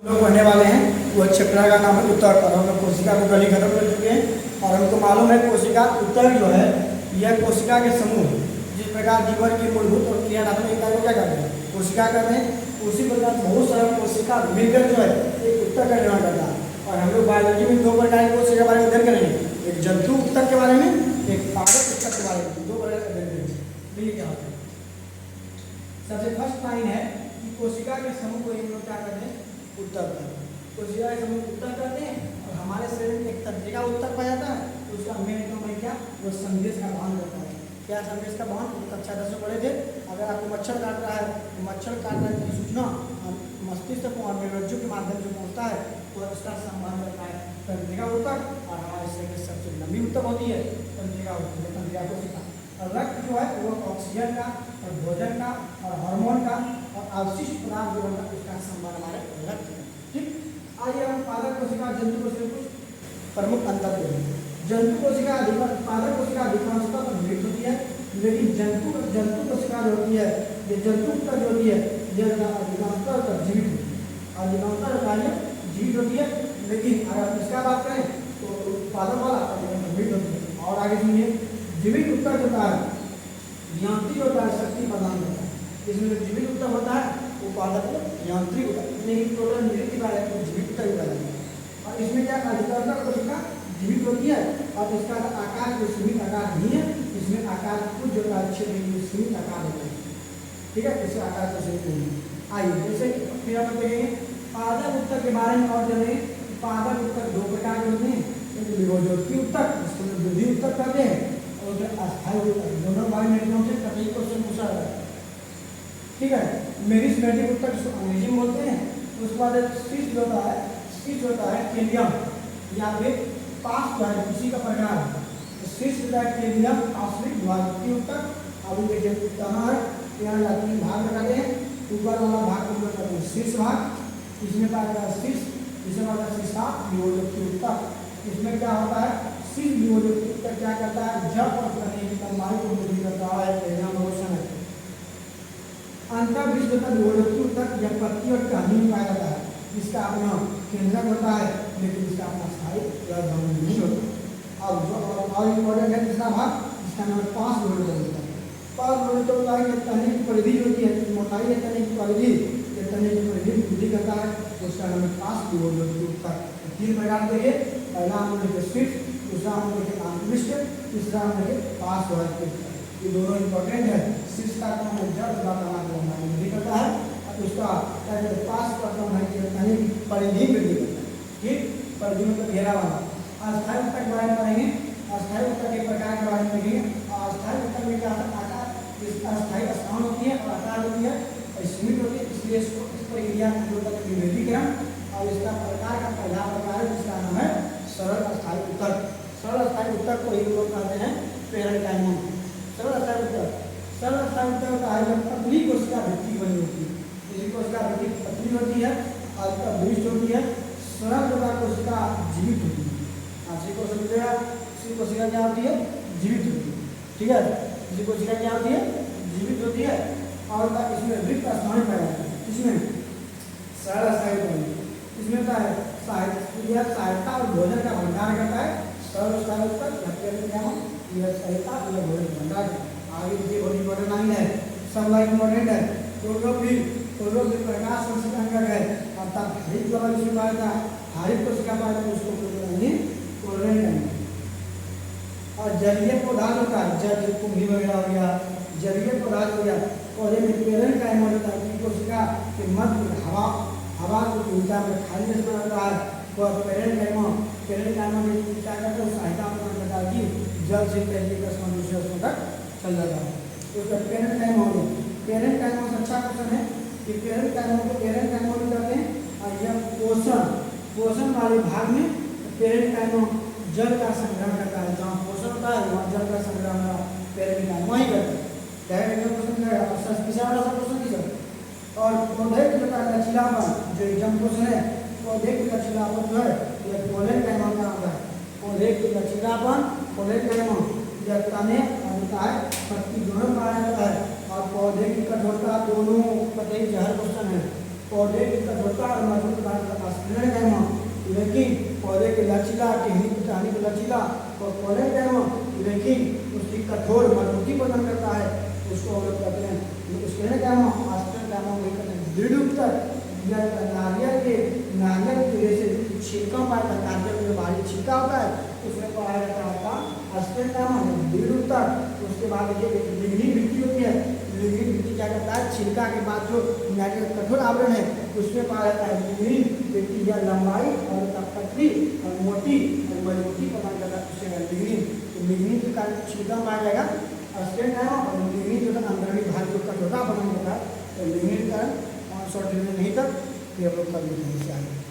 लोग पढ़ने वाले हैं वो चैप्टर का नाम है उत्तर। और हम लोग कोशिका को कल ही खत्म कर चुके हैं और हमको मालूम है कोशिका उत्तर जो है यह कोशिका के समूह जिस प्रकार जीवन की मूलभूत और क्रियात्मक इकाई को क्या करते हैं कोशिका करते हैं, उसी प्रकार बहुत सारा कोशिका मिलकर जो है एक उत्तर का निर्माण करता है। और हम लोग बायोलॉजी में दो प्रकार की कोशिका के बारे में अध्ययन करेंगे, एक जंतु उत्तर के बारे में, एक पादप उत्तर के बारे में, दो प्रकार का अध्ययन करेंगे। तो ये क्या होता है, सबसे फर्स्ट लाइन है कि कोशिका के समूह को हम लोग क्या करते हैं उत्तर करते हैं। कोशिका के समूह उत्तर करते हैं और हमारे शरीर में एक तंत्रिका उत्तर पाया जाता है, तो उसका मेन काम है क्या, वो संदेश का वहन करता है। क्या संदेश का वहन, कक्षा 10 में पढ़े थे। अगर आपको मच्छर काट रहा है तो मच्छर काटने की सूचना मस्तिष्क को और मेरुरज्जु के माध्यम से पहुंचता है, तो इसका संबंध करता है तंत्रिका उत्तर। और हमारे शरीर में सबसे लंबी उत्तर होती है तंत्रिका उत्तर, तंत्रिका कोशिका। और रक्त जो है वो ऑक्सीजन का और भोजन का और हार्मोन का और अवशिष्ट पदार्थ जो है उसका संबंध हमारे रक्त है। ठीक, आइए हम पादप कोशिका जंतु कोशिका कुछ प्रमुख अंतर देखेंगे। जंतु कोशिका पादप कोशिका अधिकांशतः तो मृत होती है, लेकिन जंतु कोशिका जो होती है, ये जंतु उत्तर जो होती है यह अधिकांशतः जीवित होती है, अधिकांशतः जीवित होती है। लेकिन अगर इसका बात करें तो पादप वाला मृत होती है। और आगे सुनिए, जीवित उत्तर होता है यांत्रिक होता है, शक्ति प्रदान करता है। इसमें जो जीवित उत्तर होता है वो पादप यांत्रिक होता है, लेकिन टोटल मृत्यु का जीवित उत्तर ही बताया। और इसमें क्या अधिकांशतः कोशिका जीवित होती है और इसका आकार जो सीमित आकार नहीं है, इसमें आकार कुछ जो अच्छे सीमित आकार होता है। ठीक है, इससे आकार को सीमित नहीं है। आइए जैसे फिर हम देखेंगे पादप उत्तर के बारे में और जानेंगे। पादप उत्तर दो प्रकार के होते हैं, एक विभोजोत्पीय उत्तर, इसको वृद्धि उत्तर कहते हैं, और अस्थायी उत्तर। दोनों बारे में से कई क्वेश्चन पूछा जाता है। ठीक है, मेरिस्मेटिक उत्तर जिसको अंग्रेजी में बोलते हैं। उसके बाद स्विच होता है केंद्रियम या फिर पास जो है किसी का प्रकार है। स्विच होता है केंद्रियम आश्रित द्वारकीय उत्तर। अभी देखिए कहाँ है, यहाँ तीन भाग लगाते हैं, ऊपर वाला भाग को कहते हैं शीर्ष भाग, इसमें पाया जाता है शीर्ष, जिसे पाया शीर्षा विभोजोत्पीय उत्तर। इसमें क्या होता है, शीर्ष विभोजोत्पीय उत्तर क्या करता है, जब और तने की लंबाई को वृद्धि करता है, मोशन है। अंतर्वृष्ट होता है विभोजोत्पीय उत्तर, यह पत्ती और टहनी में पाया जाता है। इसका अपना केंद्रक होता है, लेकिन इसका अपना स्थायी नहीं होता। अब जो और इम्पोर्टेंट है तीसरा भाग, इसका नाम पास विभोजोत्पीय होता है। पास विभोजोत्पीय होता है कि तने की परिधि जो होती है, मोटाई है तने की परिधि, ये तने की परिधि वृद्धि करता है, उसका नाम है पास विभोजोत्पीय उत्तर। तीन प्रकार देखिए, पहला हम देखे स्विच, दूसरा हम देखे अंतर्वृष्ट, तीसरा हम देखे पास विभोजोत्पीय उत्तर। ये दोनों इंपॉर्टेंट है। शीर्ष का काम है जड़ वृद्धि करता है, और उसका पास का काम है कि परिधि वृद्धि करता है। ठीक, परिधि मतलब घेरा वाला। अस्थायी उत्तर के बारे में पढ़ेंगे, अस्थायी उत्तर के प्रकार के बारे में देखेंगे। अस्थायी उत्तर में क्या आकार, अस्थायी स्थान होती है और आकार होती है और सीमित होती है, इसलिए इसको इस प्रक्रिया की विभेदीकरण। और इसका प्रकार का पहला प्रकार है जिसका नाम है सरल अस्थायी उत्तर। सरल अस्थायी उत्तर को ही लोग कहते हैं पेरेंकाइमम। सरल अस्थायी उत्तर का है जब पतली कोशिका भित्ति बनी होती है, इसी कोशिका भित्ति पतली होती है और बृष्ट होती है। सरल प्रकार कोशिका जीवित होती है। इसी को समझेगा, इसी कोशिका क्या होती है, जीवित होती है। ठीक है, इसी कोशिका क्या होती है, जीवित होती है। और इसमें रिक्त स्थान पाया जाता है। इसमें सरल अस्थायी उत्तर, इसमें क्या है, सहायता और भोजन का भंडार करता है। सरल अस्थायी उत्तर यह सहायता या भोजन का भंडार। आगे देखिए बहुत इंपॉर्टेंट लाइन है, सब लाइन इंपॉर्टेंट है। क्लोरोफिल प्रकाश संश्लेषण अंगक है, अर्थात हरित वाला जिसमें पाया जाता है, हरित कोशिका पाया जाता है, उसको क्लोरेंट। और जलीय पदार्थ होता है, जल कुंभी वगैरह हो गया, जलीय पदार्थ हो गया। पौधे में पेरेंकाइम होता है, कोशिका के मध्य हवा को ऊर्जा में खाली स्थान होता है, वह पेरेंकाइम में क्या करता है, सहायता प्रदान करता है कि जल से पहले दूसरे तक चल जाता है। उसका पेरेंकाइम हो गया। पेरेंकाइम से अच्छा क्वेश्चन है कि पेरेंकाइम को पेरेंकाइम कहते हैं। और यह पोषण वाले भाग में पेरेंकाइम जल का संग्रह करता है। जहाँ पोषण होता है वहाँ जल का संग्रह पेरेंकाइम वहीं करता है। और पौधे का लचीलापन जो एग्जाम क्वेश्चन है, पौधे की लचीलापन जो है यह पेरेंकाइम का होता है। पौधे की लचीलापन पेरेंकाइम यह तने होता है, पत्ती दोनों पाया जाता है। और पौधे की कठोरता दोनों, पता ही हर क्वेश्चन है, पौधे की कठोरता और मजबूत एंडोडर्मा, लेकिन पौधे के लचीला टहनी को लचीला और पोलेंडर्मा, लेकिन उसकी कठोर मजबूती प्रदान करता है, उसको हम लोग कहते हैं। उसके ऑस्टेनडर्मा वही कहते हैं दृढ़ उत्तर। नारियल के जैसे छिलका पाया था, नारियल में जो भारी छिलका होता है उसमें पाया जाता है ऑस्टेनडर्मा दृढ़ उत्तर। उसके बाद देखिए लिग्निन मिट्टी होती है, लिग्निन मिट्टी क्या करता है, छिलका के बाद जो नारियल कठोर आवरण है उसमें पाया जाता है लिग्निन मिट्टी, या लंबाई और पतली और मोटी और मजबूती प्रदान करता है उससे लिग्निन। तो लिग्निन के कारण छिलका पाया जाएगा ऑस्टेनडर्मा, और लिग्निन जो है अंदरूनी भाग जो कठोरता प्रदान करता है। तो लिग्निन का शॉर्ट नहीं तक ये हम लोग कर लेते हैं।